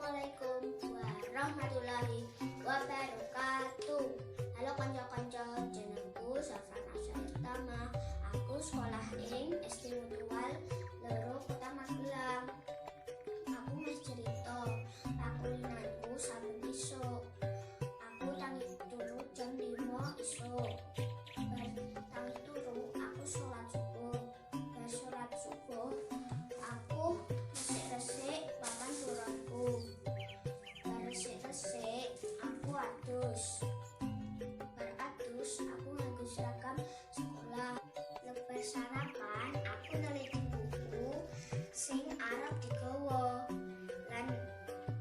Assalamualaikum warahmatullahi wabarakatuh. Halo kanca-kanca, jenengku Safrana Syartama. Aku sekolah ing SD Mutual Loro Kota Magelang. Aku mes cerita pakulinanku saben isuk. Aku tangi turu jam 5 isuk. Tangi turu aku sholat subuh. Bar sholat subuh aku resik-resik papan turunku. Bar resik-resik aku adus. Bar adus aku nganggo seragam sekolah. Lepas sarapan aku neliti buku sing arep digawa. Lan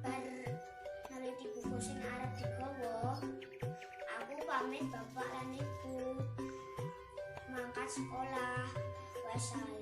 bar neliti buku sing arep digawa, aku pamit bapak lan ibu mangkat sekolah. Wassalam.